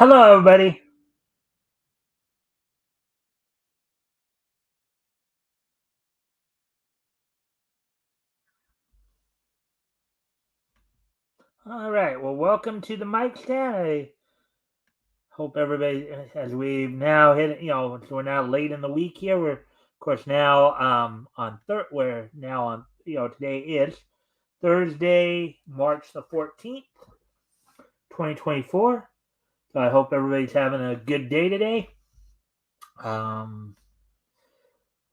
Hello, everybody. All right. Well, welcome to the Mikestand. I hope everybody, as we now hit, we're now late in the week here. We're, of course, now on we're now on, today is Thursday, March the 14th, 2024. So I hope everybody's having a good day today. Um,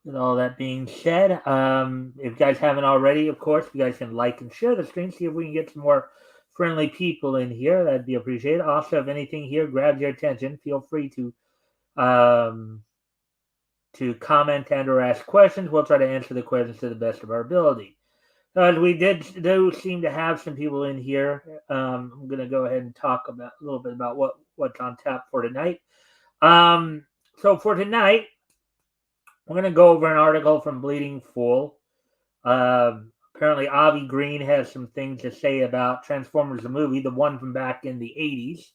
with all that being said, if you guys haven't already, of course, you guys can like and share the stream. See if we can get some more friendly people in here. That'd be appreciated. Also, if anything here grabs your attention, feel free um, to comment and or ask questions. We'll try to answer the questions to the best of our ability. We do seem to have some people in here. I'm going to go ahead and talk about a little bit about what's on tap for tonight. So for tonight, we're going to go over an article from Bleeding Fool. Apparently, Avi Green has some things to say about Transformers the movie, the one from back in the 80s.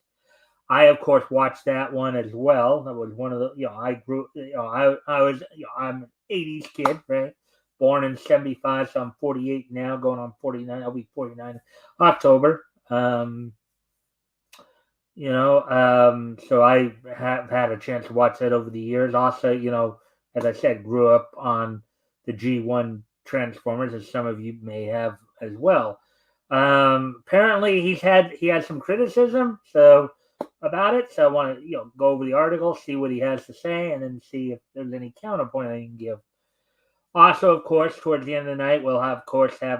I, of course, watched that one as well. That was one of the, I grew, I was, I'm an 80s kid, right? Born in 75, so I'm 48 now, going on 49. I'll be 49 October. So I have had a chance to watch that over the years. Also, as I said, grew up on the G1 Transformers, as some of you may have as well. Apparently, he had some criticism about it. So I want to go over the article, see what he has to say, and then see if there's any counterpoint I can give. Also, of course, towards the end of the night, we'll have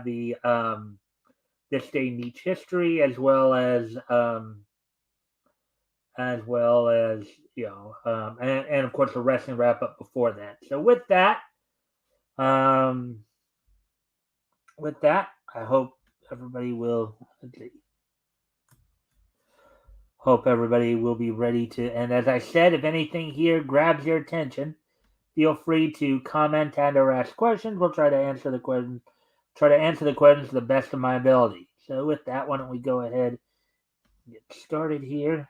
the This Day Meets History, as well as and of course the wrestling wrap up before that. So um, with that, I everybody will hope everybody will be ready to. And as I said, if anything here grabs your attention, feel free to comment and or ask questions. We'll try to answer the questions. Try to answer the questions to the best of my ability. So with that, why don't we go ahead and get started here?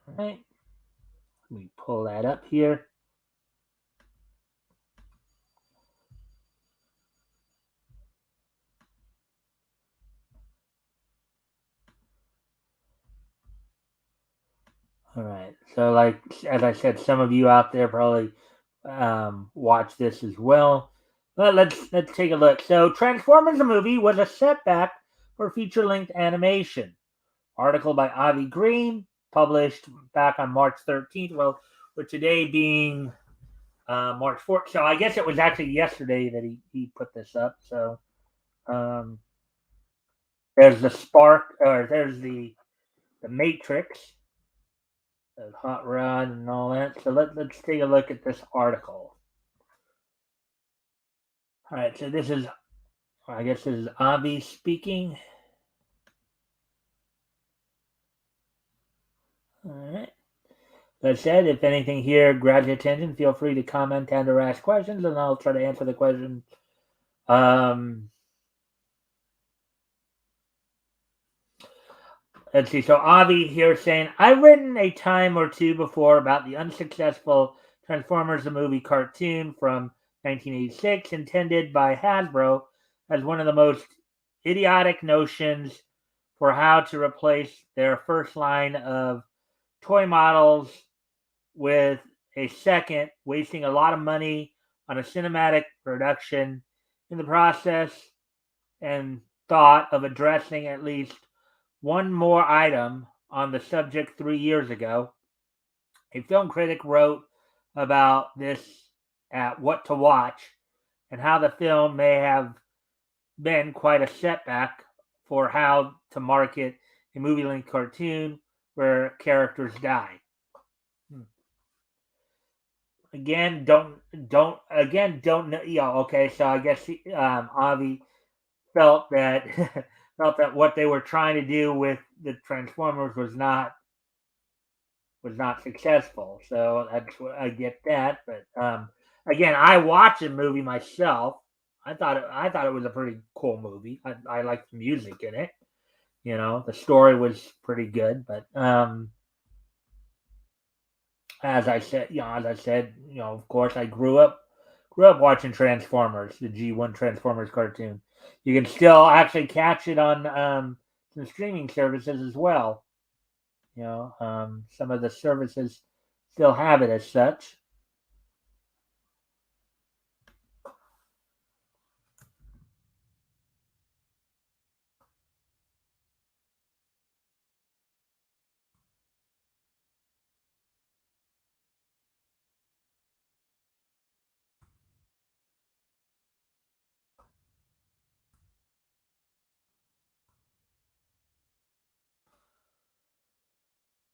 All right. Let me pull that up here. All right. So, as I said, some of you out there probably watch this as well. But let's take a look. So, Transformers the movie was a setback for feature-length animation. Article by Avi Green, published back on March 13th. Well, with today being March 4th, so I guess it was actually yesterday that he put this up. So, um, there's the Spark, or there's the Matrix. Hot Rod and all that. So let's take a look at this article. All right, so I guess this is Avi speaking. All right. As I said, if anything here grabs your attention, feel free to comment and or ask questions, and I'll try to answer the questions. Let's see. So Avi here saying, I've written a time or two before about the unsuccessful Transformers the movie cartoon from 1986, intended by Hasbro as one of the most idiotic notions for how to replace their first line of toy models with a second, wasting a lot of money on a cinematic production in the process, and thought of addressing at least one more item on the subject 3 years ago. A film critic wrote about this at What to Watch and how the film may have been quite a setback for how to market a movie length cartoon where characters die. Again, don't know. Yeah, okay. So I guess Avi felt that felt that what they were trying to do with the Transformers was not successful. So that's what I get that. But again, I watched the movie myself. I thought it was a pretty cool movie. I liked the music in it. The story was pretty good, but as I said, of course, I grew up watching Transformers, the G1 Transformers cartoon. You can still actually catch it on some streaming services as well. Some of the services still have it as such.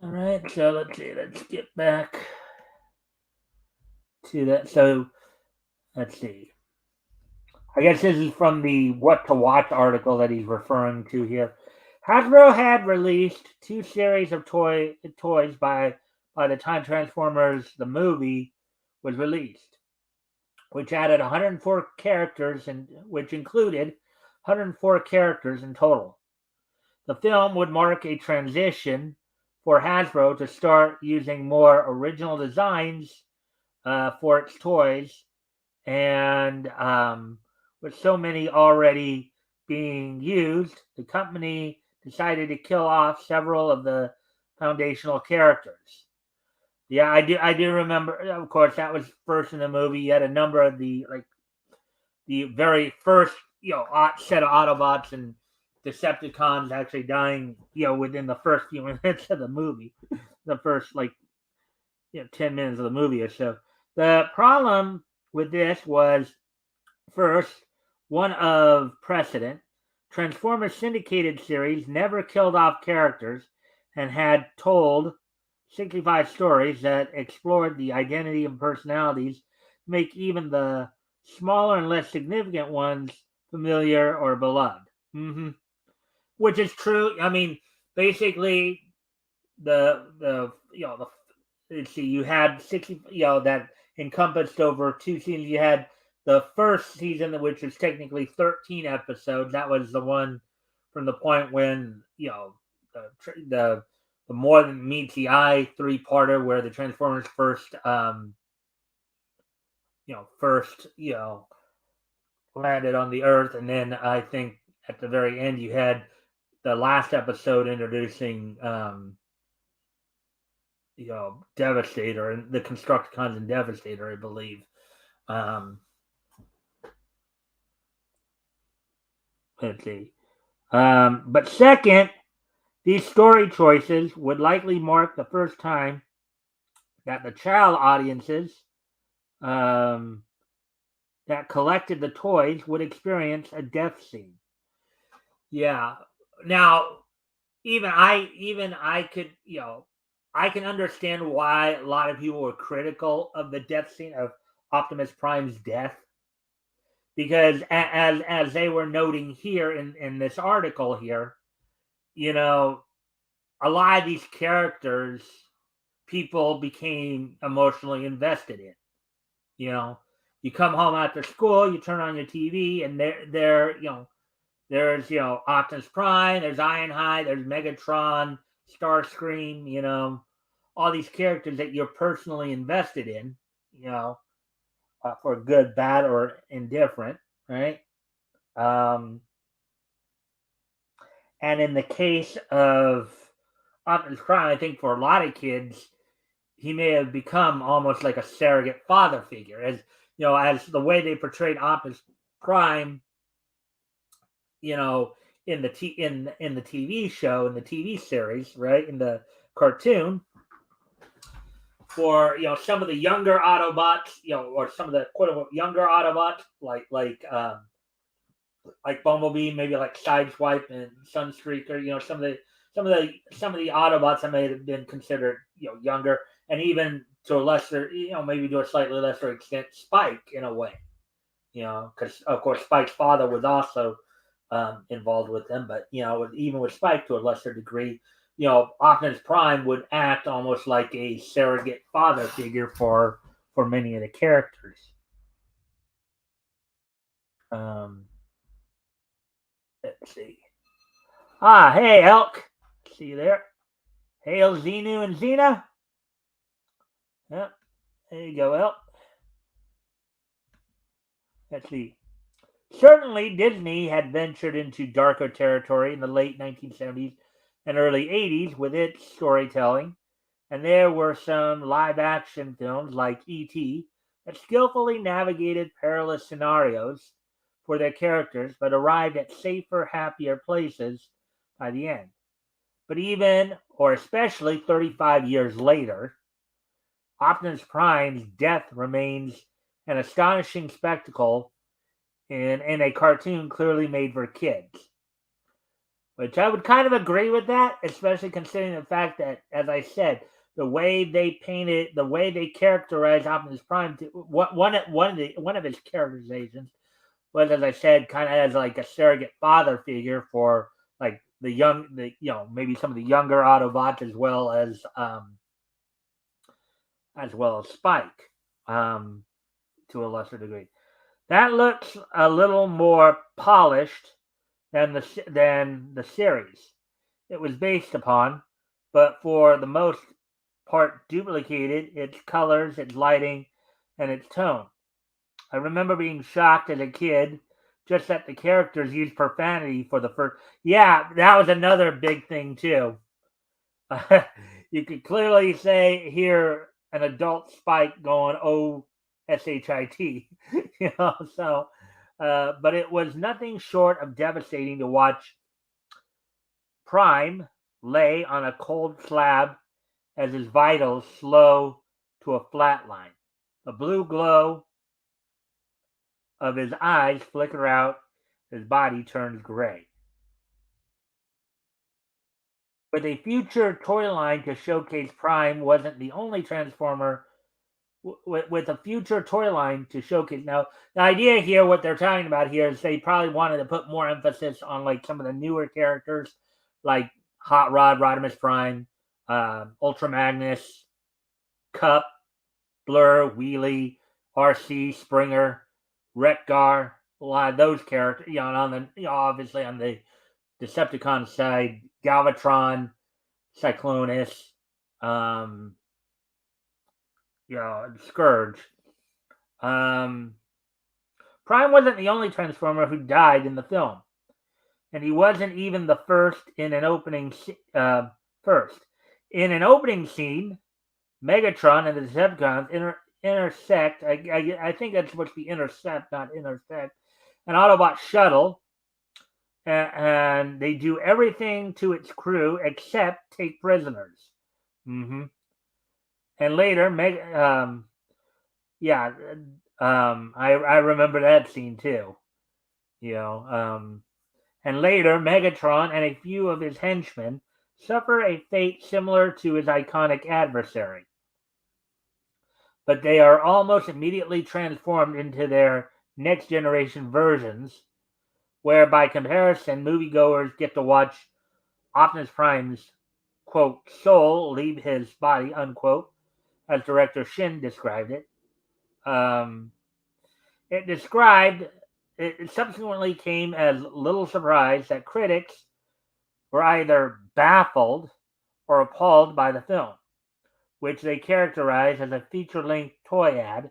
All right, so let's see. Let's get back to that. So let's see. I guess this is from the What to Watch article that he's referring to here. Hasbro had released two series of toys by the time Transformers the movie was released, which added 104 characters and which included 104 characters in total. The film would mark a transition for Hasbro to start using more original designs for its toys, and with so many already being used, the company decided to kill off several of the foundational characters. Yeah, I do remember. Of course, that was first in the movie. You had a number of the very first set of Autobots and Decepticons actually dying within the first few minutes of the movie, the first 10 minutes of the movie or so. The problem with this was first one of precedent. Transformers syndicated series never killed off characters and had told 65 stories that explored the identity and personalities, make even the smaller and less significant ones familiar or beloved. Which is true. I mean, basically, the let's see, you had 60, that encompassed over two seasons. You had the first season, which was technically 13 episodes. That was the one from the point when the more than meets the eye three-parter, where the Transformers first landed on the Earth, and then I think at the very end you had the last episode introducing Devastator and the Constructicons and Devastator, I believe. Let's see. But second, these story choices would likely mark the first time that the child audiences um, that collected the toys would experience a death scene. Yeah. Now, even I could, I can understand why a lot of people were critical of the death scene of Optimus Prime's death, because as they were noting here in this article here, you know, a lot of these characters people became emotionally invested in. You know, you come home after school, you turn on your TV, and there's Optimus Prime, there's Ironhide, there's Megatron, Starscream, all these characters that you're personally invested in, you know, for good, bad, or indifferent, right? Um, and in the case of Optimus Prime, I think for a lot of kids, he may have become almost like a surrogate father figure, as the way they portrayed Optimus Prime, you know, in the TV show, in the TV series, right, in the cartoon, for some of the younger Autobots, or some of the quote unquote younger Autobots, like Bumblebee, maybe like Sideswipe and Sunstreaker, some of the Autobots that may have been considered younger, and even to a lesser, maybe to a slightly lesser extent, Spike in a way, because of course Spike's father was also involved with them, but even with Spike to a lesser degree, Optimus Prime would act almost like a surrogate father figure for many of the characters. Um, let's see. Ah, hey, Elk. See you there. Hail, Xenu and Xena. Yep, there you go, Elk. Let's see. Certainly, Disney had ventured into darker territory in the late 1970s and early 80s with its storytelling, and there were some live action films like E.T. that skillfully navigated perilous scenarios for their characters but arrived at safer, happier places by the end. But even, or especially 35 years later, Optimus Prime's death remains an astonishing spectacle in a cartoon clearly made for kids. Which I would kind of agree with that, especially considering the fact that, as I said, the way they painted, the way they characterized Optimus Prime, one of his characterizations was, as I said, kind of as like a surrogate father figure for like maybe some of the younger Autobots as well as Spike, to a lesser degree. That looks a little more polished than the series it was based upon, but for the most part duplicated its colors, its lighting, and its tone. I remember being shocked as a kid just that the characters used profanity for the first. Yeah, that was another big thing too. You could clearly hear an adult Spike going "Oh, shit," So, but it was nothing short of devastating to watch Prime lay on a cold slab as his vitals slow to a flat line. The blue glow of his eyes flicker out, his body turns gray. With a future toy line to showcase Prime wasn't the only Transformer with a future toy line to showcase. Now, the idea here, what they're talking about here, is they probably wanted to put more emphasis on like some of the newer characters, like Hot Rod, Rodimus Prime, Ultra Magnus, Cup, Blur, Wheelie, RC, Springer, Retgar, a lot of those characters. On the obviously on the Decepticon side, Galvatron, Cyclonus, um, Scourge. Um, Prime wasn't the only Transformer who died in the film, and he wasn't even the first in an opening. First, in an opening scene, Megatron and the Decepticons intersect. I think that's supposed to be intercept, not intersect. An Autobot shuttle, and they do everything to its crew except take prisoners. Mm-hmm. And later, yeah, I remember that scene too. You know, and later, Megatron and a few of his henchmen suffer a fate similar to his iconic adversary, but they are almost immediately transformed into their next generation versions, where by comparison, moviegoers get to watch Optimus Prime's quote soul leave his body unquote, as director Shin described it. Um, it described it subsequently came as little surprise that critics were either baffled or appalled by the film, which they characterized as a feature-length toy ad,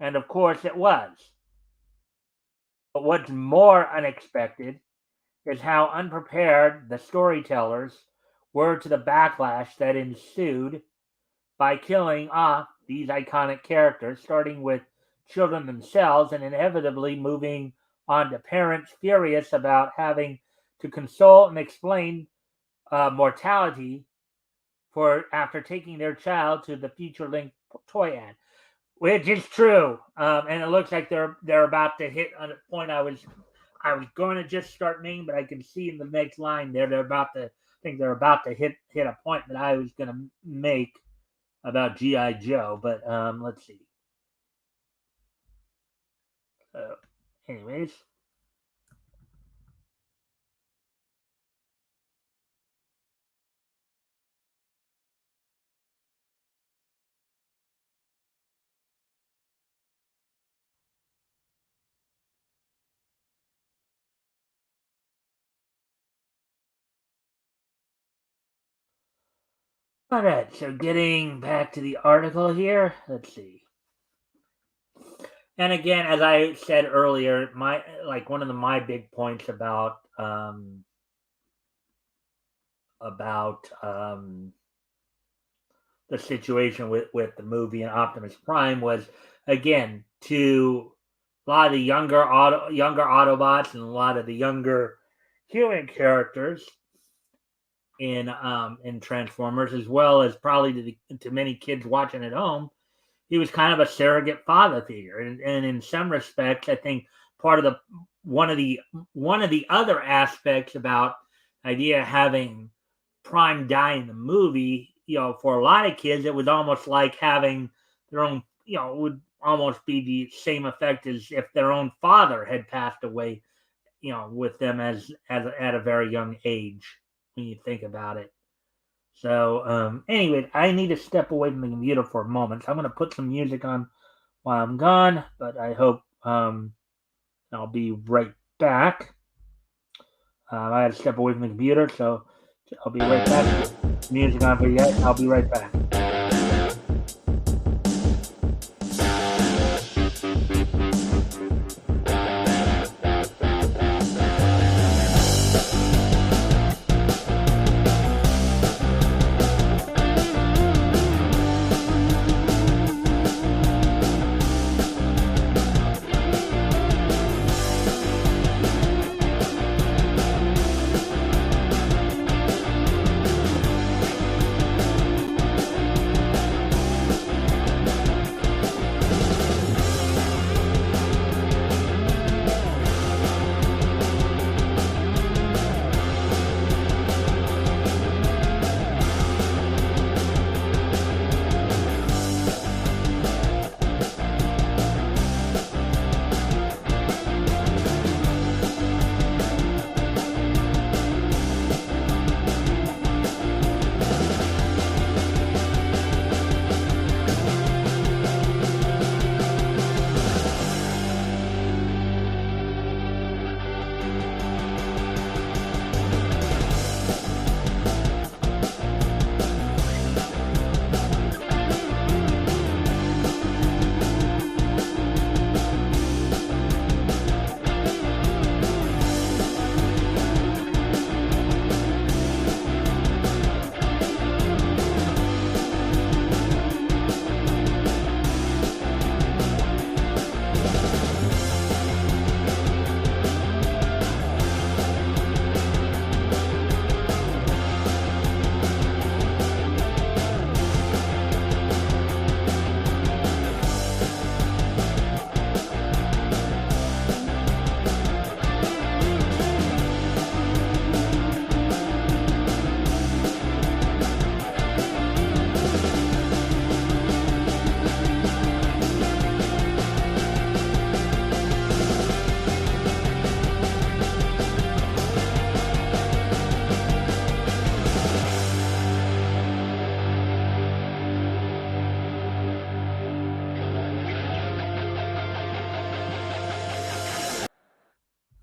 and of course it was. But what's more unexpected is how unprepared the storytellers were to the backlash that ensued by killing off these iconic characters, starting with children themselves and inevitably moving on to parents furious about having to console and explain mortality for after taking their child to the future length toy ad, which is true. And it looks like they're about to hit on a point I was going to just start naming, but I can see in the next line there they're about to hit a point that I was going to make about GI Joe. But let's see. Uh, anyways, All right, so getting back to the article here, let's see. And again, as I said earlier, one of my big points about the situation with the movie and Optimus Prime was, again, to a lot of the younger Autobots and a lot of the younger human characters in Transformers, as well as probably to many kids watching at home. He was kind of a surrogate father figure, and in some respects, I think part of the one of the other aspects about the idea of having Prime die in the movie, for a lot of kids, it was almost like having their own, it would almost be the same effect as if their own father had passed away, with them as at a very young age when you think about it. So, anyway, I need to step away from the computer for a moment. So I'm going to put some music on while I'm gone, but I hope I'll be right back. I had to step away from the computer, so I'll be right back. Music on for you guys. I'll be right back.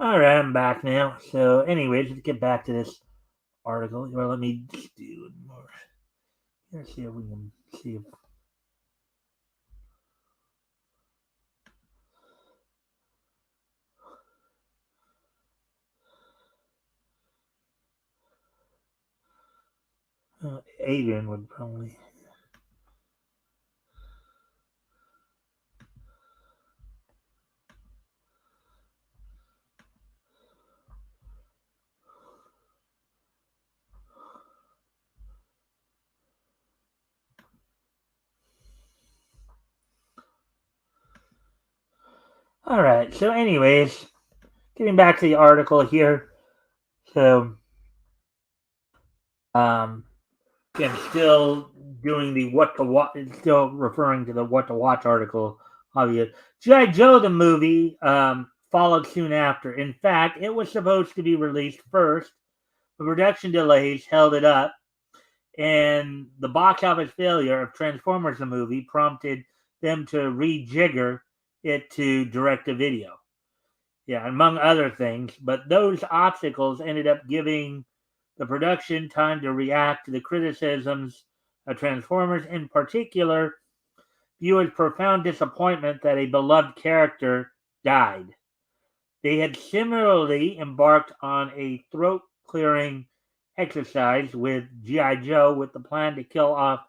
All right, I'm back now. So, anyways, let's get back to this article. Well, let me just do more. Let's see if we can see if. Adrian would probably. All right. So, anyways, getting back to the article here. So, again, still doing the what to watch, still referring to the what to watch article. Obviously, G.I. Joe the movie followed soon after. In fact, it was supposed to be released first. The production delays held it up, and the box office failure of Transformers the movie prompted them to rejigger it to direct to video. Yeah, among other things. But those obstacles ended up giving the production time to react to the criticisms Transformers in particular, viewers' profound disappointment that a beloved character died. They had similarly embarked on a throat-clearing exercise with G.I. Joe with the plan to kill off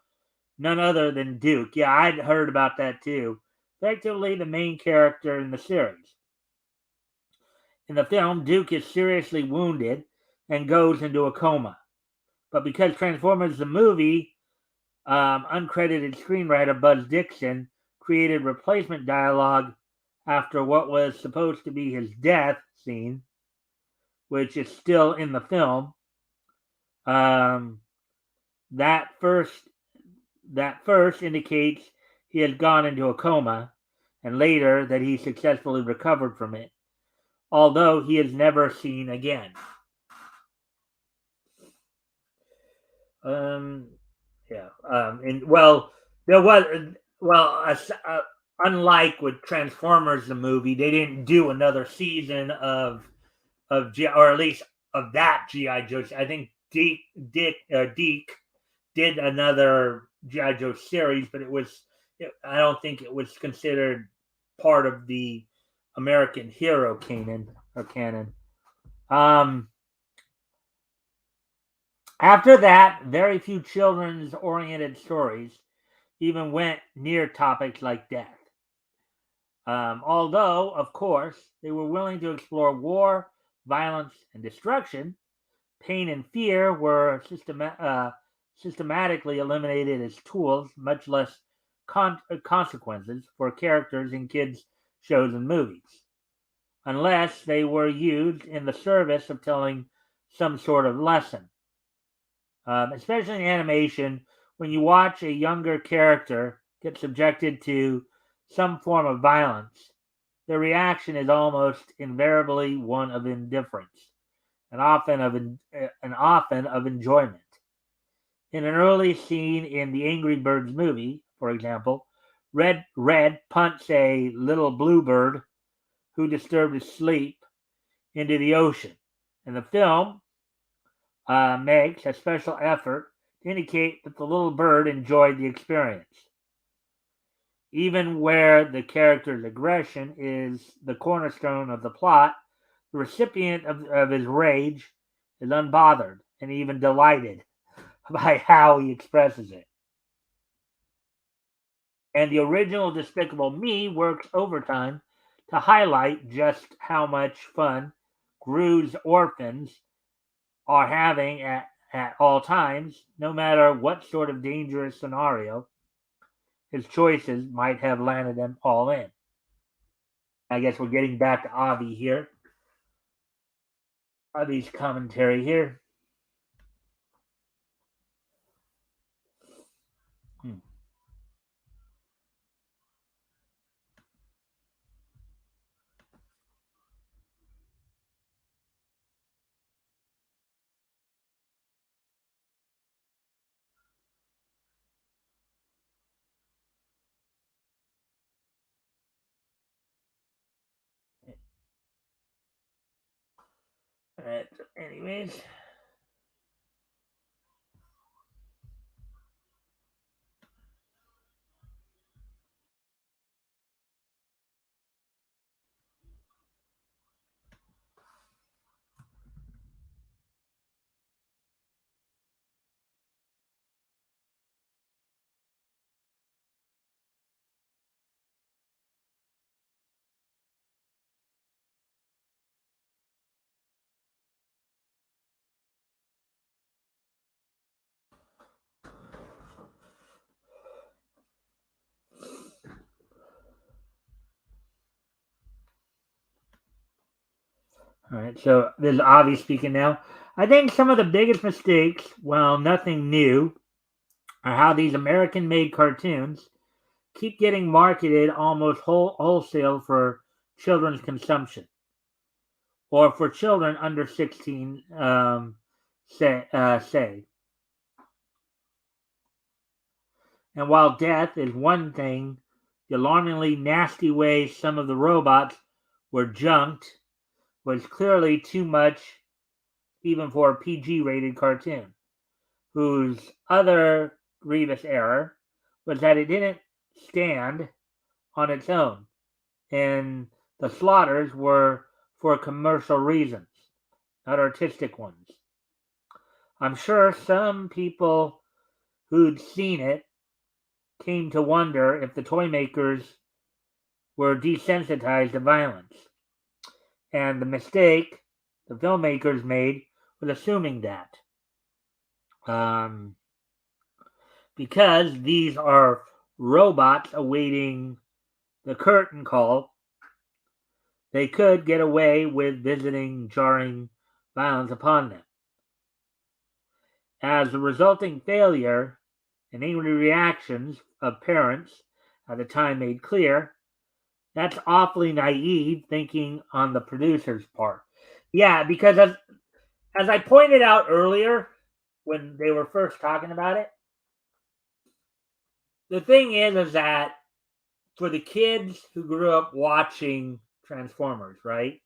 none other than Duke. Yeah, I'd heard about that too. Effectively, the main character in the series. In the film, Duke is seriously wounded and goes into a coma. But because Transformers the movie, uncredited screenwriter Buzz Dixon created replacement dialogue after what was supposed to be his death scene, which is still in the film. Um, that first indicates he has gone into a coma, and later that he successfully recovered from it, although he is never seen again. Yeah. And well, there was unlike with Transformers the movie, they didn't do another season of or at least of that GI Joe. I think Deke did another GI Joe series, but I don't think it was considered part of the American Hero canon. After that, very few children's oriented stories even went near topics like death. Although, of course, they were willing to explore war, violence, and destruction, pain and fear were systematically eliminated as tools, much less consequences, for characters in kids' shows and movies, unless they were used in the service of telling some sort of lesson. Especially in animation, when you watch a younger character get subjected to some form of violence, their reaction is almost invariably one of indifference and often of enjoyment. In an early scene in the Angry Birds movie, for example, Red punts a little bluebird who disturbed his sleep into the ocean. And the film makes a special effort to indicate that the little bird enjoyed the experience. Even where the character's aggression is the cornerstone of the plot, the recipient of his rage is unbothered and even delighted by how he expresses it. And the original Despicable Me works overtime to highlight just how much fun Gru's orphans are having at all times, no matter what sort of dangerous scenario his choices might have landed them all in. I guess we're getting back to Avi here. Avi's commentary here. All right, so anyways. All right, so this is Avi speaking now. I think some of the biggest mistakes, well, nothing new, are how these American made cartoons keep getting marketed almost wholesale for children's consumption or for children under 16, say. And while death is one thing, the alarmingly nasty way some of the robots were junked was clearly too much even for a PG rated cartoon, whose other grievous error was that it didn't stand on its own, and the slaughters were for commercial reasons, not artistic ones. I'm sure some people who'd seen it came to wonder if the toy makers were desensitized to violence, and the mistake the filmmakers made was assuming that. Because these are robots awaiting the curtain call, they could get away with visiting jarring violence upon them. As the resulting failure and angry reactions of parents at the time made clear, that's awfully naive thinking on the producer's part. Yeah, because as I pointed out earlier when they were first talking about it, the thing is that for the kids who grew up watching Transformers, right?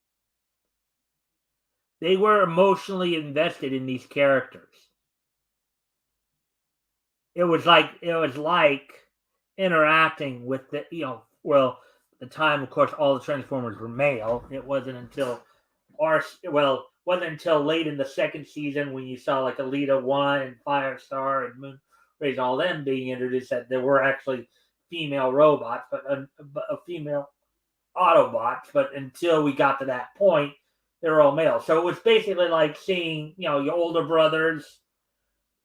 They were emotionally invested in these characters. It was like interacting with the at the time, of course, all the Transformers were male. It wasn't until wasn't until late in the second season when you saw like Elita 1 and Firestar and Moonrays, all them being introduced, that there were actually female robots, but a female Autobots. But until we got to that point, they were all male. So it was basically like seeing, your older brothers,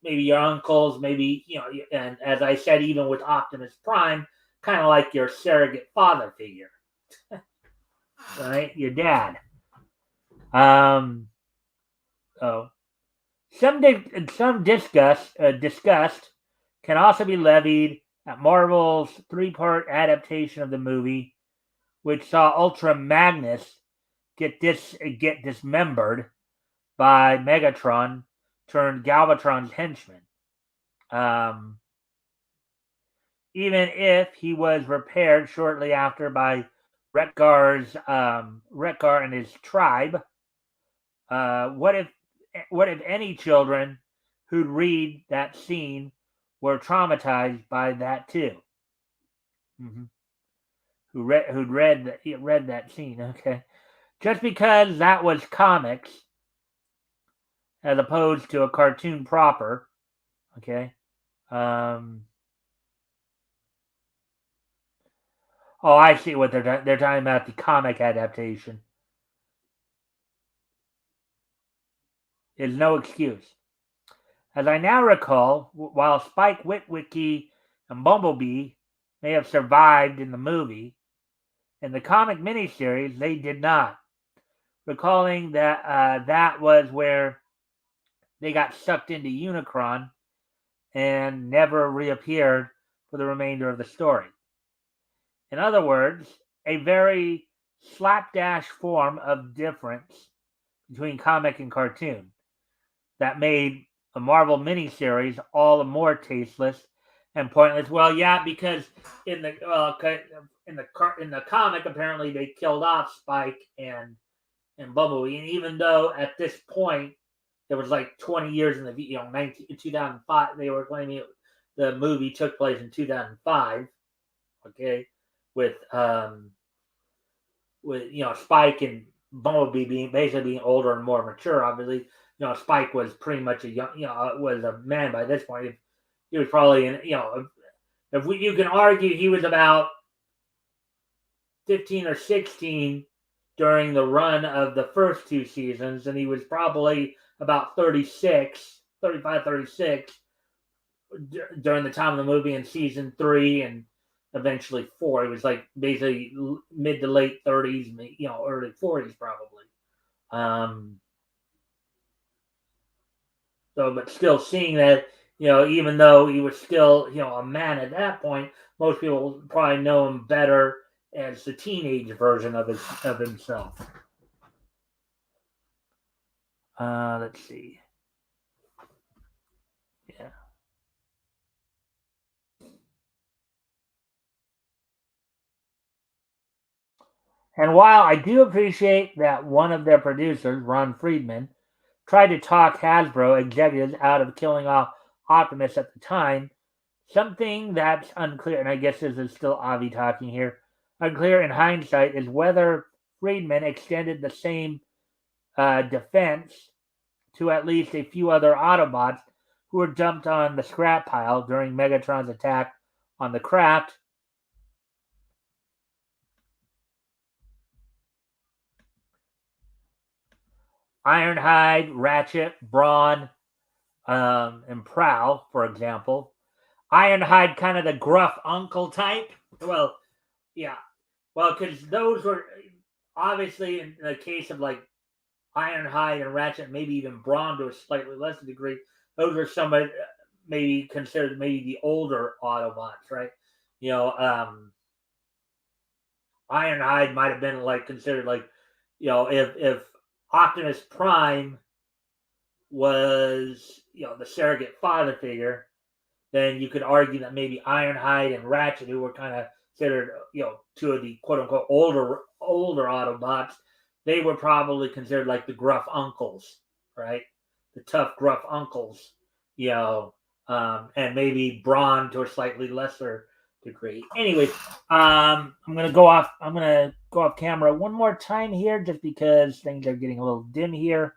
maybe your uncles, maybe, and as I said, even with Optimus Prime, kind of like your surrogate father figure, right? Your dad. Oh, some disgust can also be levied at Marvel's three-part adaptation of the movie, which saw Ultra Magnus get dismembered by Megatron turned Galvatron's henchman. Even if he was repaired shortly after by Wreck-Gar and his tribe, what if any children who'd read that scene were traumatized by that too? Mm-hmm. Who'd read that scene? Okay, just because that was comics as opposed to a cartoon proper. Okay. Oh, I see what they're talking about, the comic adaptation. Is no excuse. As I now recall, while Spike Witwicky and Bumblebee may have survived in the movie, in the comic miniseries they did not. Recalling that that was where they got sucked into Unicron and never reappeared for the remainder of the story. In other words, a very slapdash form of difference between comic and cartoon that made a Marvel miniseries all the more tasteless and pointless. Well, yeah, because in the comic, apparently they killed off Spike and Bumblebee, and even though at this point there was like 20 years in the 2005, they were claiming the movie took place in 2005. Okay, with Spike and Bumblebee being older and more mature. Obviously, Spike was pretty much a young, was a man by this point. He was probably you can argue he was about 15 or 16 during the run of the first two seasons, and he was probably about 35, 36 during the time of the movie in season 3 and eventually 4. He was like basically mid to late 30s, early 40s probably. But still seeing that, even though he was still, a man at that point, most people probably know him better as the teenage version of himself. Let's see. Yeah. And while I do appreciate that one of their producers, Ron Friedman, tried to talk Hasbro executives out of killing off Optimus at the time, Something that's unclear, and I guess this is still Avi talking here, unclear in hindsight is whether Friedman extended the same defense to at least a few other Autobots who were dumped on the scrap pile during Megatron's attack on the craft. Ironhide, Ratchet, Brawn, and Prowl, for example. Ironhide, kind of the gruff uncle type. Well, yeah. Well, because those were obviously in the case of like Ironhide and Ratchet, maybe even Brawn to a slightly lesser degree. Those are some of maybe considered maybe the older Autobots, right? You know, Ironhide might have been like considered like, if Optimus Prime was the surrogate father figure, then you could argue that maybe Ironhide and Ratchet, who were kind of considered two of the quote unquote older Autobots, they were probably considered like the gruff uncles, right? The tough gruff uncles, and maybe Brawn to a slightly lesser degree. Anyways, I'm gonna go off. I'm gonna go off camera one more time here, just because things are getting a little dim here.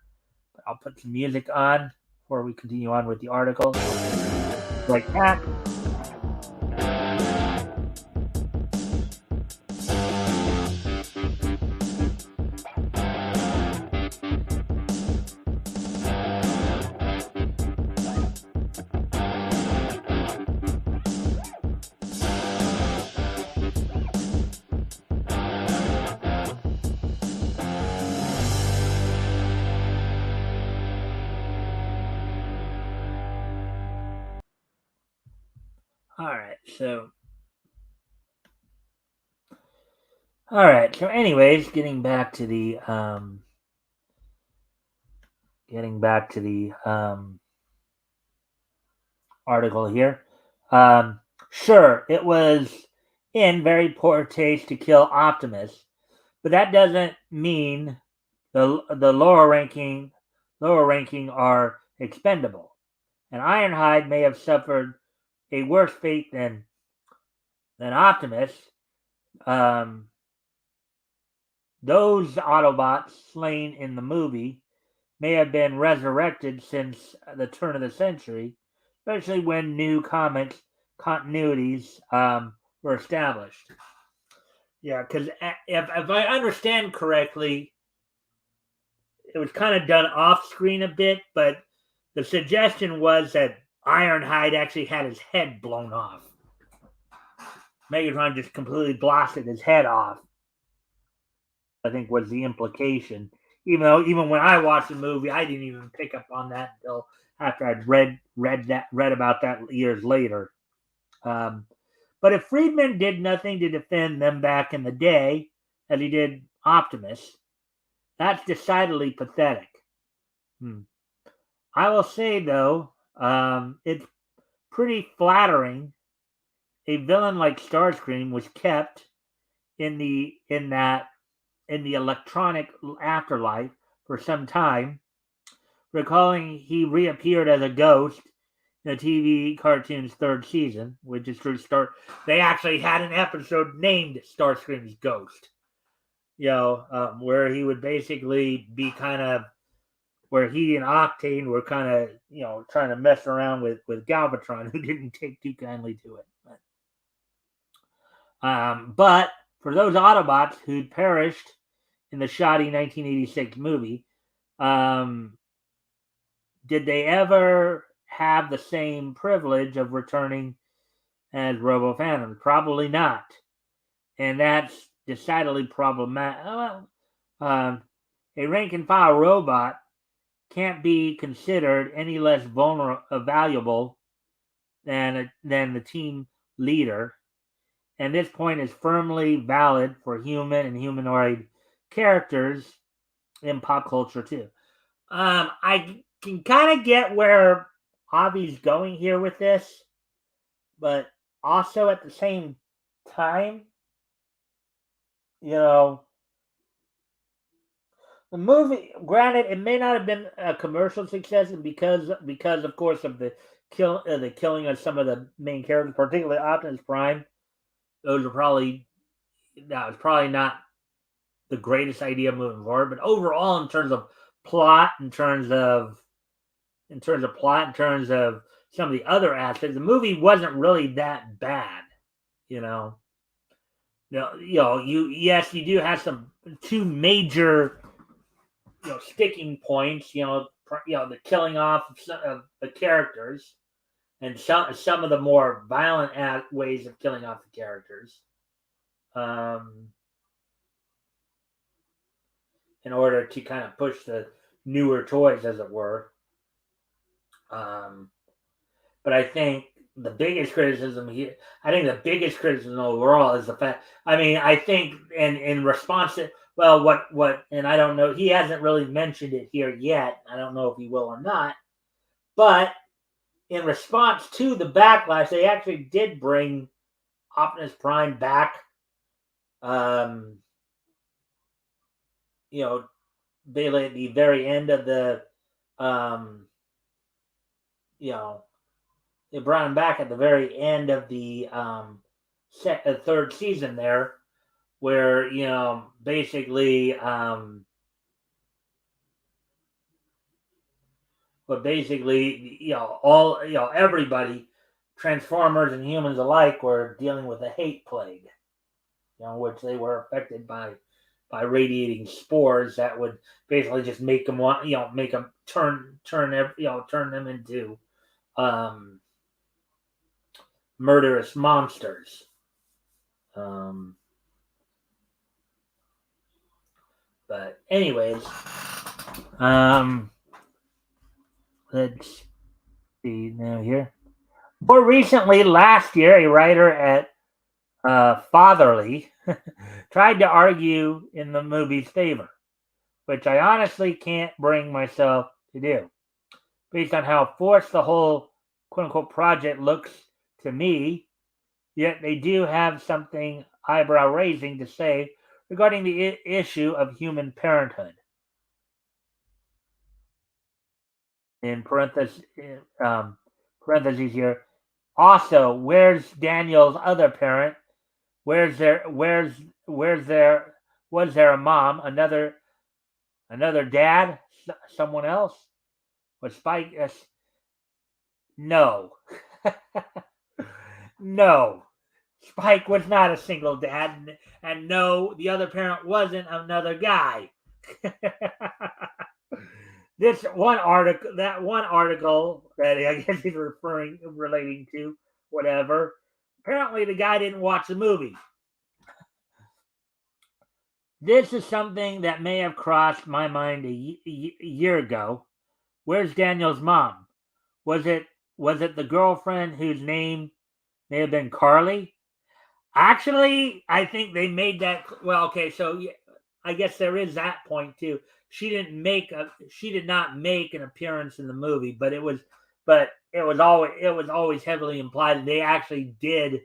But I'll put some music on before we continue on with the article. Like that. All right. So, anyways, article here. Sure, it was in very poor taste to kill Optimus, but that doesn't mean the lower ranking are expendable. And Ironhide may have suffered a worse fate than Optimus. Those Autobots slain in the movie may have been resurrected since the turn of the century, especially when new comics continuities were established. Yeah, because if I understand correctly, it was kind of done off screen a bit, but the suggestion was that Ironhide actually had his head blown off. Megatron just completely blasted his head off, I think was the implication. Even when I watched the movie, I didn't even pick up on that until after I'd read about that years later. But if Friedman did nothing to defend them back in the day, as he did Optimus, that's decidedly pathetic. I will say though, it's pretty flattering. A villain like Starscream was kept in the electronic afterlife for some time, recalling he reappeared as a ghost in the TV cartoon's third season, which is true. They actually had an episode named Starscream's Ghost, where he would basically be kind of where he and Octane were kind of trying to mess around with Galvatron, who didn't take too kindly to it. But for those Autobots who'd perished in the shoddy 1986 movie, did they ever have the same privilege of returning as Robo Phantoms? Probably not. And that's decidedly problematic. A rank and file robot can't be considered any less valuable than the team leader. And this point is firmly valid for human and humanoid characters in pop culture too. I can kind of get where Avi's going here with this, but also at the same time, the movie, granted, it may not have been a commercial success, and because of course of the the killing of some of the main characters, particularly Optimus Prime. Those are probably that was probably not the greatest idea moving forward, but overall, in terms of plot, in terms of some of the other aspects, the movie wasn't really that bad. You know, you do have some two major sticking points. The killing off of some of the characters and some of the more violent ways of killing off the characters. Um, in order to kind of push the newer toys, as it were. Um, but I think the biggest criticism here, I think the biggest criticism overall is the fact. I mean, I think in response to what, and I don't know, he hasn't really mentioned it here yet. I don't know if he will or not. But in response to the backlash, they actually did bring Optimus Prime back. Um, you know, Bailey at the very end of the, um, you know, they brought him back at the very end of the third season there, where basically, all everybody, Transformers and humans alike, were dealing with a hate plague, which they were affected by radiating spores that would basically just make them make them turn them into murderous monsters. But anyways, let's see now here. More recently, last year, a writer at Fatherly tried to argue in the movie's favor, which I honestly can't bring myself to do, based on how forced the whole quote unquote project looks to me. Yet they do have something eyebrow raising to say regarding the issue of human parenthood. In parentheses here. Also, where's Daniel's other parent? Where's there? Where's there? Was there a mom? Another dad? Someone else? Was Spike? No, no. Spike was not a single dad, and no, the other parent wasn't another guy. That one article that I guess he's relating to, whatever. Apparently, the guy didn't watch the movie. This is something that may have crossed my mind a year ago. Where's Daniel's mom? Was it the girlfriend whose name may have been Carly? Actually, I think they made that. Well, okay, so yeah, I guess there is that point too. She did not make an appearance in the movie, but it was always heavily implied, and they actually did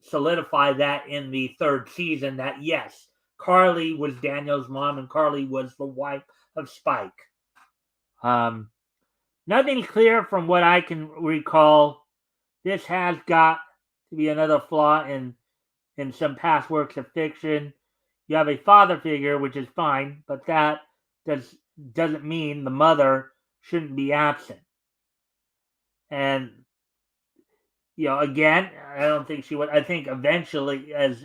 solidify that in the third season. That yes, Carly was Daniel's mom, and Carly was the wife of Spike. Nothing clear from what I can recall. This has got to be another flaw in some past works of fiction. You have a father figure, which is fine, but that doesn't mean the mother shouldn't be absent. And again, I don't think she would. I think eventually, as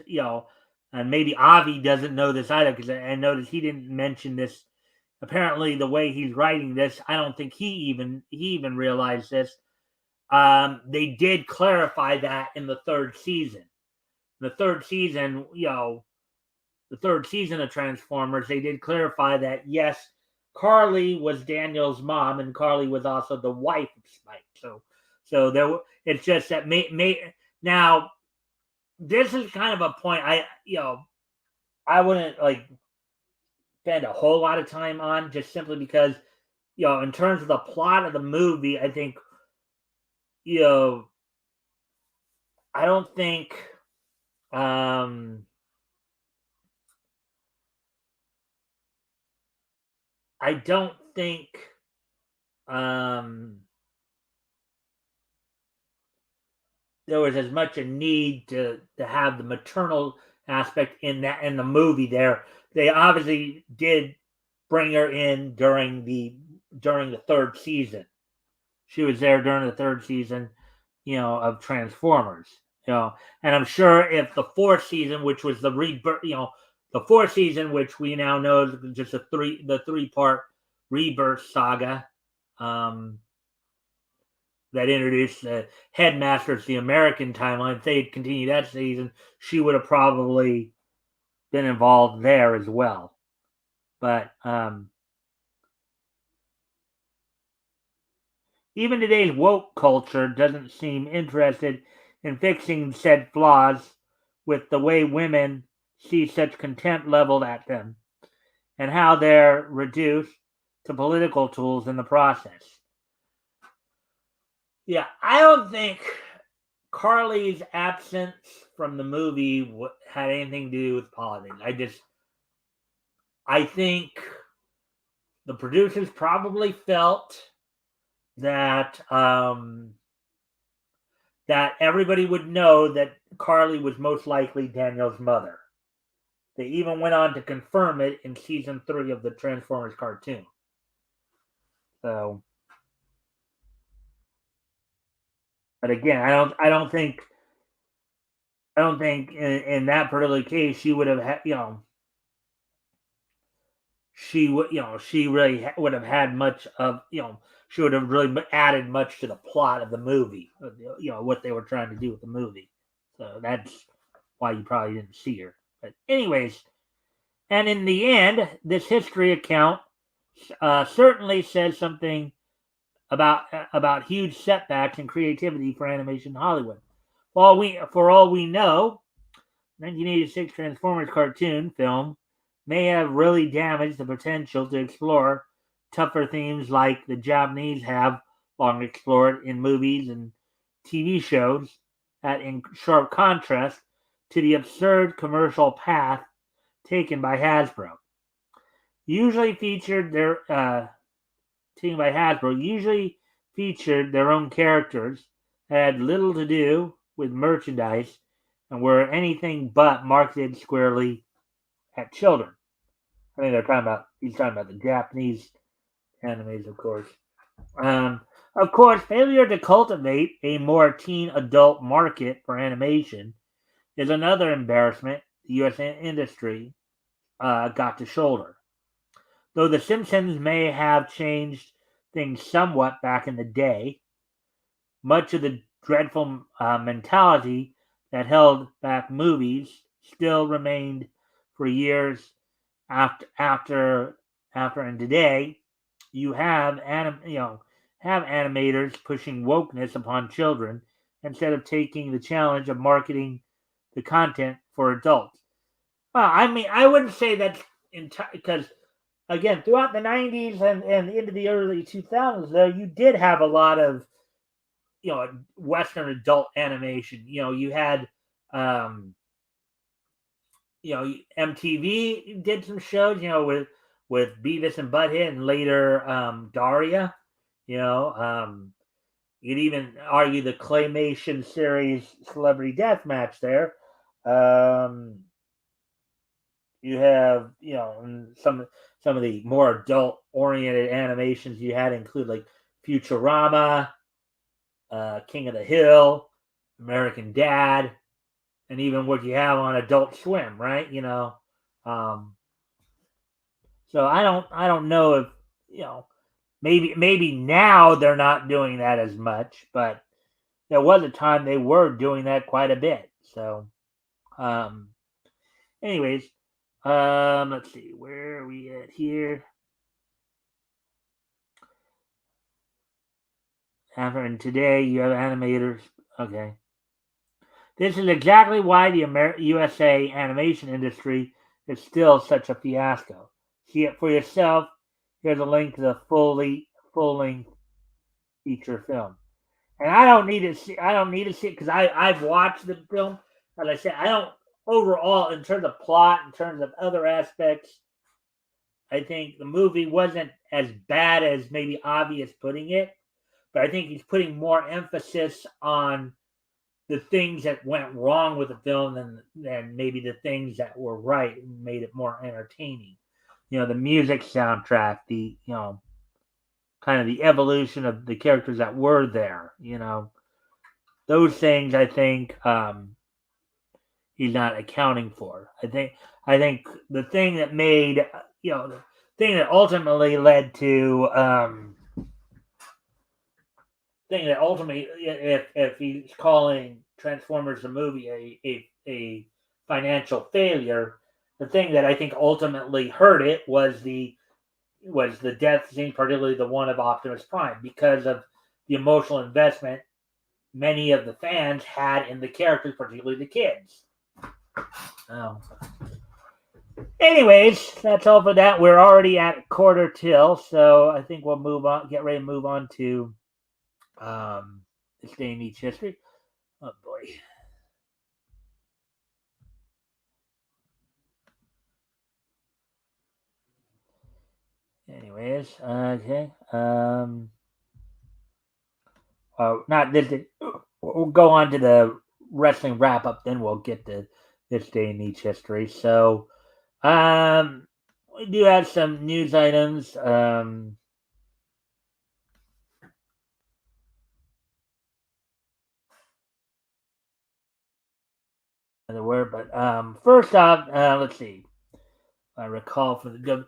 and maybe Avi doesn't know this either, because I noticed he didn't mention this. Apparently, the way he's writing this, I don't think he even realized this. They did clarify that in the third season. The third season, the third season of Transformers, they did clarify that yes, Carly was Daniel's mom, and Carly was also the wife of Spike. So there, it's just that now. This is kind of a point I wouldn't spend a whole lot of time on, just simply because in terms of the plot of the movie, I think I don't think I don't think there was as much a need to have the maternal aspect in the movie. There, they obviously did bring her in during the third season. She was there during the third season, of Transformers. And I'm sure if the fourth season, which was the rebirth, the fourth season, which we now know is just the 3-part rebirth saga, that introduced the headmasters, the American timeline. If they had continued that season, she would have probably been involved there as well. But even today's woke culture doesn't seem interested in fixing said flaws with the way women see such contempt leveled at them and how they're reduced to political tools in the process. Yeah, I don't think Carly's absence from the movie had anything to do with politics. I think the producers probably felt that that everybody would know that Carly was most likely Daniel's mother. They even went on to confirm it in season 3 of the Transformers cartoon. So, but again, I don't think in that particular case she would have had, she would, she really would have had much of, she would have really added much to the plot of the movie, what they were trying to do with the movie. So that's why you probably didn't see her. But anyways, and in the end, this history account certainly says something about huge setbacks in creativity for animation in Hollywood. For all we know, 1986 Transformers cartoon film may have really damaged the potential to explore tougher themes like the Japanese have long explored in movies and TV shows, at in sharp contrast to the absurd commercial path taken by Hasbro. Usually featured their taken by Hasbro usually featured their own characters, had little to do with merchandise, and were anything but marketed squarely at children. I think he's talking about the Japanese animes, of course. Of course, failure to cultivate a more teen adult market for animation is another embarrassment the U.S. industry got to shoulder. Though The Simpsons may have changed things somewhat back in the day, much of the dreadful mentality that held back movies still remained for years after and today you have animators pushing wokeness upon children instead of taking the challenge of marketing the content for adults. Well, I mean, I wouldn't say that's because again, throughout the 90s and into the early 2000s, though, you did have a lot of Western adult animation. You had MTV did some shows, with Beavis and Butthead and later Daria. You'd even argue the claymation series Celebrity Deathmatch there. You have some of the more adult oriented animations you had include like Futurama, King of the Hill, American Dad, and even what you have on Adult Swim, right? So I don't know if maybe now they're not doing that as much, but there was a time they were doing that quite a bit. So, anyways, let's see, where are we at here? And today you have animators. Okay. This is exactly why the USA animation industry is still such a fiasco. See it for yourself. Here's a link to the full-length feature film. And I don't need to see. I don't need to see it because I've watched the film. As I said, I don't overall in terms of plot, in terms of other aspects. I think the movie wasn't as bad as maybe Avi is putting it, but I think he's putting more emphasis on the things that went wrong with the film and maybe the things that were right made it more entertaining. The music soundtrack, kind of the evolution of the characters that were there. Those things I think he's not accounting for. I think the thing that made the thing that ultimately led to if he's calling Transformers the movie a financial failure, the thing that I think ultimately hurt it was the death scene, particularly the one of Optimus Prime, because of the emotional investment many of the fans had in the characters, particularly the kids. Anyways, that's all for that. We're already at quarter till, so I think we'll move on. Get ready to move on to this day in each history. Oh boy. Anyways, okay. Not this. We'll go on to the wrestling wrap up. Then we'll get to this day in each history. So, we do have some news items. But first off, let's see. I recall for the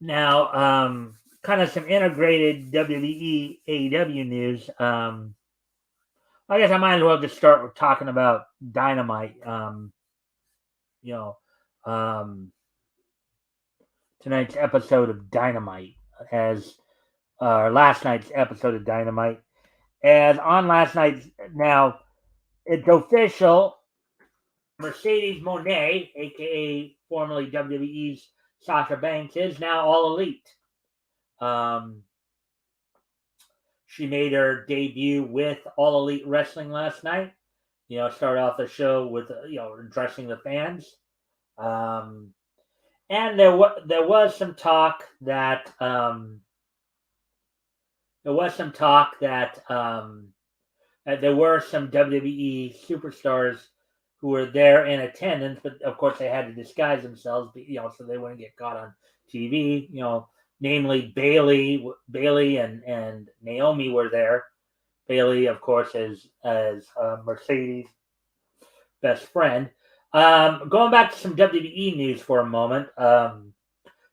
now kind of some integrated WWE AEW news. I guess I might as well just start with talking about Dynamite. You know, tonight's episode of Dynamite as last night's episode of Dynamite. As on last night's now, it's official. Mercedes Moné, aka formerly WWE's Sasha Banks, is now All Elite. She made her debut with All Elite Wrestling last night. Started off the show with addressing the fans. And there was some talk that there were some WWE superstars who were there in attendance, but of course they had to disguise themselves, so they wouldn't get caught on TV. Namely Bailey and Naomi were there. Bailey, of course, as Mercedes' best friend. Going back to some WWE news for a moment. So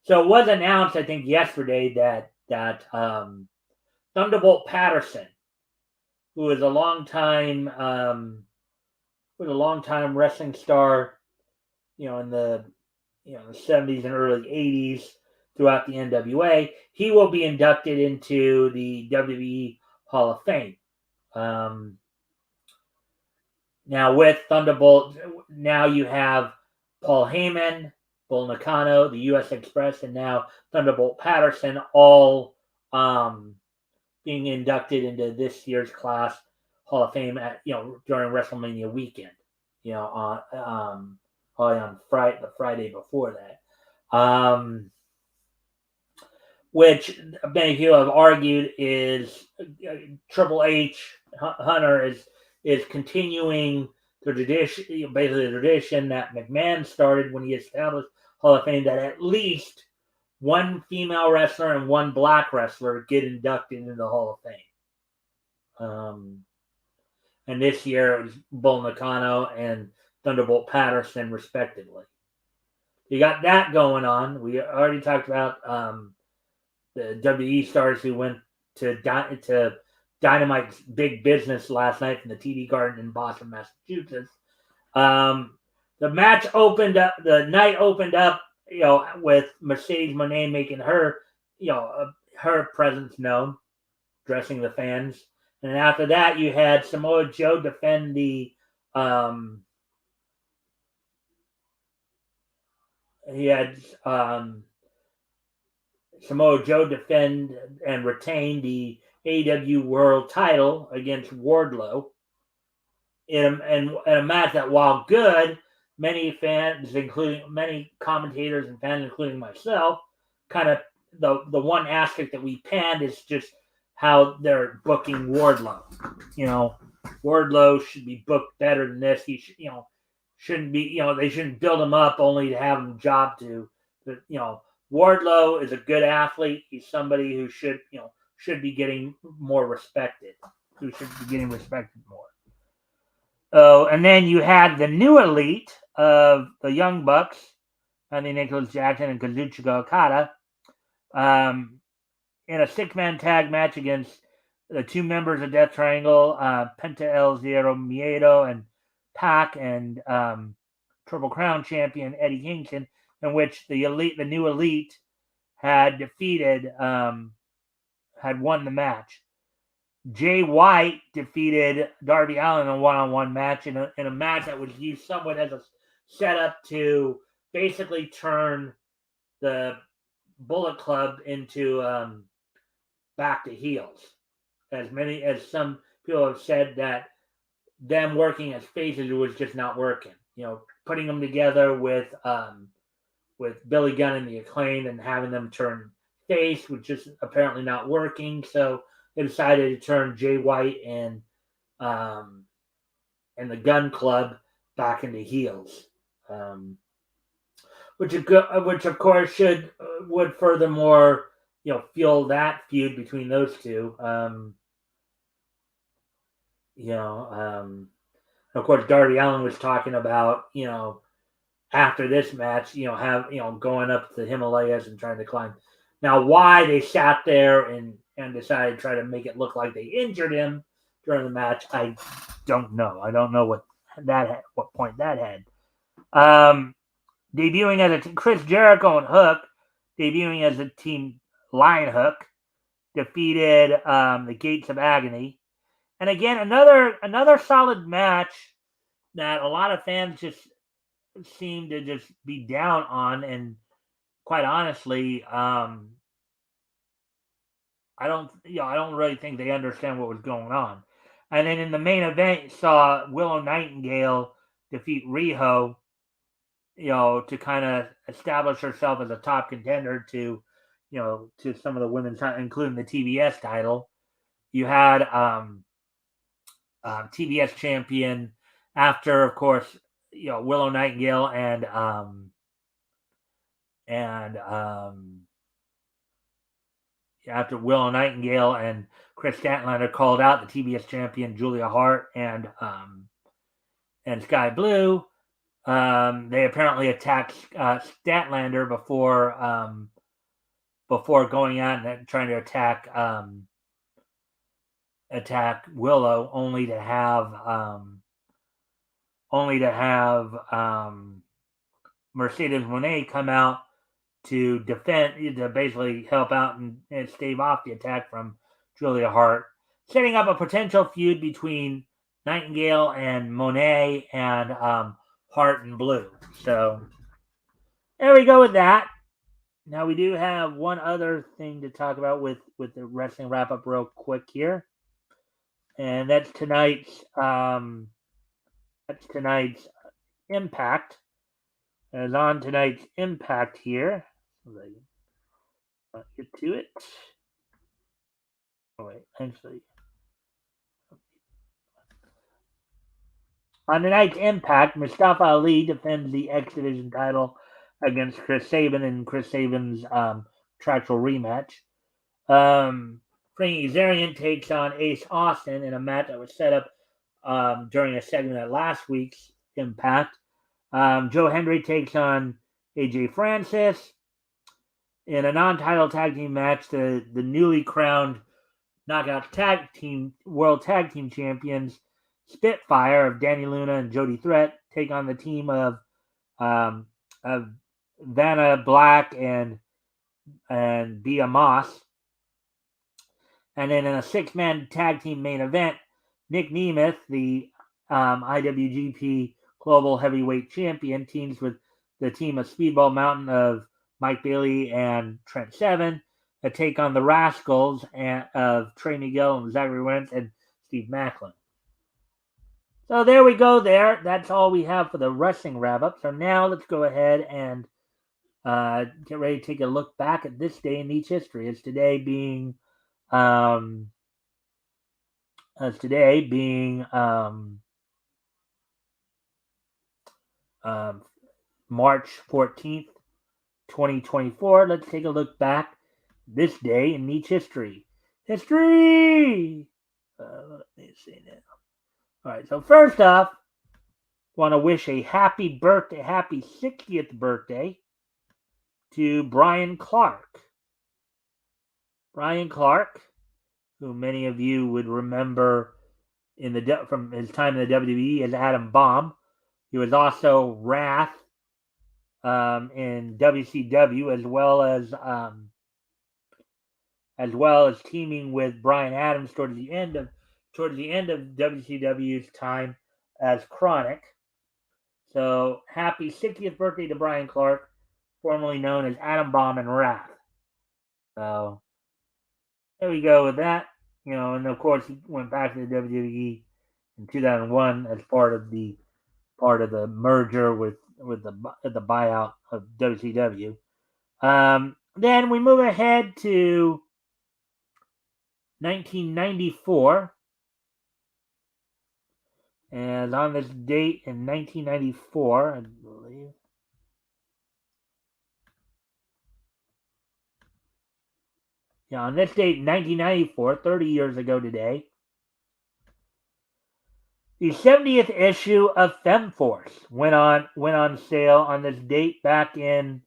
it was announced, I think, yesterday that Thunderbolt Patterson, who is a longtime wrestling star, in the 70s and early 80s throughout the NWA, he will be inducted into the WWE Hall of Fame. Now with Thunderbolt, now you have Paul Heyman, Bull Nakano, the U.S. Express, and now Thunderbolt Patterson all being inducted into this year's class Hall of Fame at during WrestleMania weekend. On the Friday before that. Which many people have argued is Triple H Hunter is continuing the tradition, basically the tradition that McMahon started when he established Hall of Fame, that at least one female wrestler and one black wrestler get inducted into the Hall of Fame. And this year it was Bull Nakano and Thunderbolt Patterson, respectively. You got that going on. We already talked about the WWE stars who went to Dynamite's big business last night from the TD Garden in Boston, Massachusetts. The match opened up. The night opened up, with Mercedes Moné making her, her presence known, dressing the fans. And after that, you had Samoa Joe defend the. He had Samoa Joe defend and retain the AEW World Title against Wardlow in a match that, while good, many fans, including many commentators and fans, including myself, kind of the one aspect that we panned is just how they're booking Wardlow. Wardlow should be booked better than this. He should, shouldn't be, they shouldn't build him up only to have him job to. But, Wardlow is a good athlete. He's somebody who should be getting more respected. Who should be getting respected more. Oh, and then you had the new elite of the Young Bucks, Anthony Nicholas Jackson and Kazuchika Okada, in a 6-man tag match against the 2 members of Death Triangle, Penta El Zero Miedo and Pac, and Triple Crown champion Eddie Kingston, in which the new elite, had won the match. Jay White defeated Darby Allin in a one-on-one match in a match that was used somewhat as a setup to basically turn the Bullet Club into back to heels. As some people have said that them working as faces was just not working. Putting them together with Billy Gunn and the Acclaimed and having them turn face was just apparently not working. So they decided to turn Jay White and the Gun Club back into heels, which of course would furthermore fuel that feud between those two. Of course, Darby Allin was talking about after this match, going up to the Himalayas and trying to climb. Now, why they sat there and decided to try to make it look like they injured him during the match, I don't know. I don't know what point that had. Debuting as Chris Jericho and Hook, debuting as a team Lion Hook, defeated the Gates of Agony. And again, another solid match that a lot of fans just seem to just be down on, and quite honestly, I don't really think they understand what was going on. And then in the main event, you saw Willow Nightingale defeat Riho, to kind of establish herself as a top contender to some of the women's, including the TBS title. You had TBS champion after, of course, Willow Nightingale and after Willow Nightingale and Chris Statlander called out the TBS champion Julia Hart and Sky Blue, they apparently attacked Statlander before going out and trying to attack Willow, only to have Mercedes Moné come out to basically help out and stave off the attack from Julia Hart, setting up a potential feud between Nightingale and Moné and Hart and Blue. So there we go with that. Now we do have one other thing to talk about with the wrestling wrap up real quick here, and that's tonight's Impact. And on tonight's Impact here, let's get to it. Oh wait, actually, on tonight's Impact, Mustafa Ali defends the X Division title against Chris Sabin in Chris Sabin's contractual rematch. Frankie Kazarian takes on Ace Austin in a match that was set up during a segment at last week's Impact. Joe Hendry takes on AJ Francis in a non-title tag team match. The newly crowned Knockout World Tag Team Champions Spitfire of Danny Luna and Jody Threat take on the team of Vanna Black and Bia Moss. And then in a 6-man tag team main event, Nick Nemeth, the IWGP Global Heavyweight Champion, teams with the team of Speedball Mountain of Mike Bailey and Trent Seven to take on the Rascals of Trey Miguel and Zachary Wentz and Steve Macklin. So there we go there. That's all we have for the wrestling wrap-up. So now let's go ahead and get ready to take a look back at this day in Neach history. It's today being as today being March 14th, 2024. Let's take a look back this day in Nietzsche history. History! Let me see now. All right, so first off, want to wish a happy 60th birthday to Brian Clark. Brian Clark, who many of you would remember from his time in the WWE as Adam Bomb. He was also Wrath in WCW, as well as teaming with Brian Adams towards the end of WCW's time as Chronic. So happy 60th birthday to Brian Clark, formerly known as Adam Bomb and Wrath. So there we go with that. And of course he went back to the WWE in 2001 as part of the merger with the buyout of WCW. Then we move ahead to 1994. And on this date in 1994, I believe. Yeah, on this date in 1994, 30 years ago today, the 70th issue of FemForce went on sale on this date back in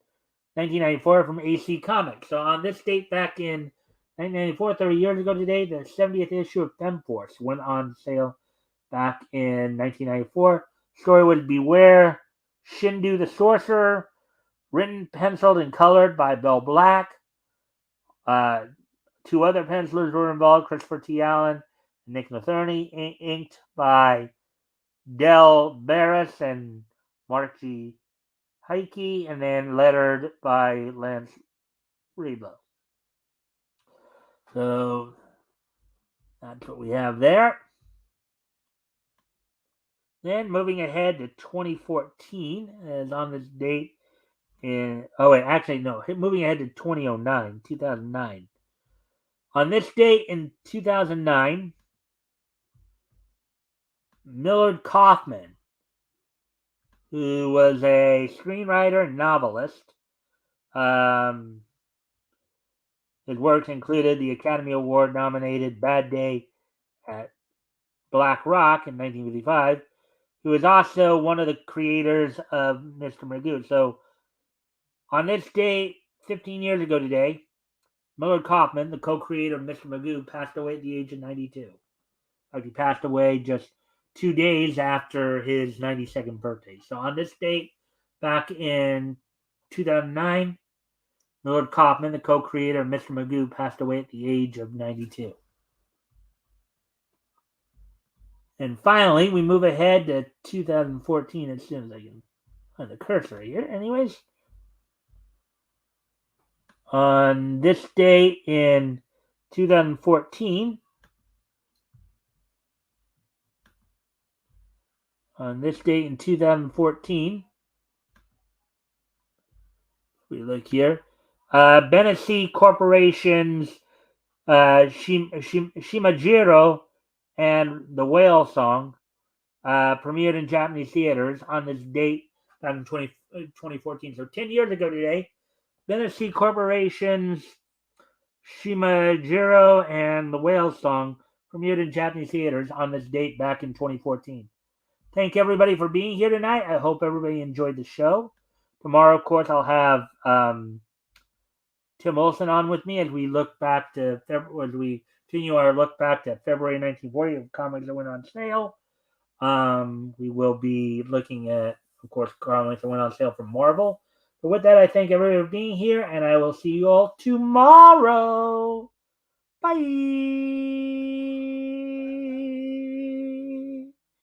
1994 from AC Comics. So on this date back in 1994, 30 years ago today, the 70th issue of FemForce went on sale back in 1994. Story was Beware Shindu the Sorcerer, written, penciled, and colored by Bell Black. Two other pencilers were involved, Christopher T. Allen and Nick Matherney, inked by Del Barris and Mark G. Heike, and then lettered by Lance Rebo. So that's what we have there. Then moving ahead to 2014, as on this date moving ahead to 2009. On this date in 2009, Millard Kaufman, who was a screenwriter and novelist, his works included the Academy Award nominated Bad Day at Black Rock in 1955, who was also one of the creators of Mr. Magoo. So on this date, 15 years ago today, Millard Kaufman, the co-creator of Mr. Magoo, passed away at the age of 92. He passed away just 2 days after his 92nd birthday. So on this date, back in 2009, Millard Kaufman, the co-creator of Mr. Magoo, passed away at the age of 92. And finally, we move ahead to 2014 as soon as I can find the cursor here. Anyways, on this date in 2014, we look here, Bennessee Corporation's Shimajiro and the Whale Song premiered in Japanese theaters on this date back in 2014. So 10 years ago today, Bennessee Corporation's Shimajiro and the Whale Song premiered in Japanese theaters on this date back in 2014. Thank everybody for being here tonight. I hope everybody enjoyed the show. Tomorrow, of course, I'll have Tim Olson on with me as we look back to February, as we continue our look back to February 1940 of comics that went on sale. We will be looking at, of course, comics that went on sale from Marvel. But with that, I thank everybody for being here, and I will see you all tomorrow. Bye.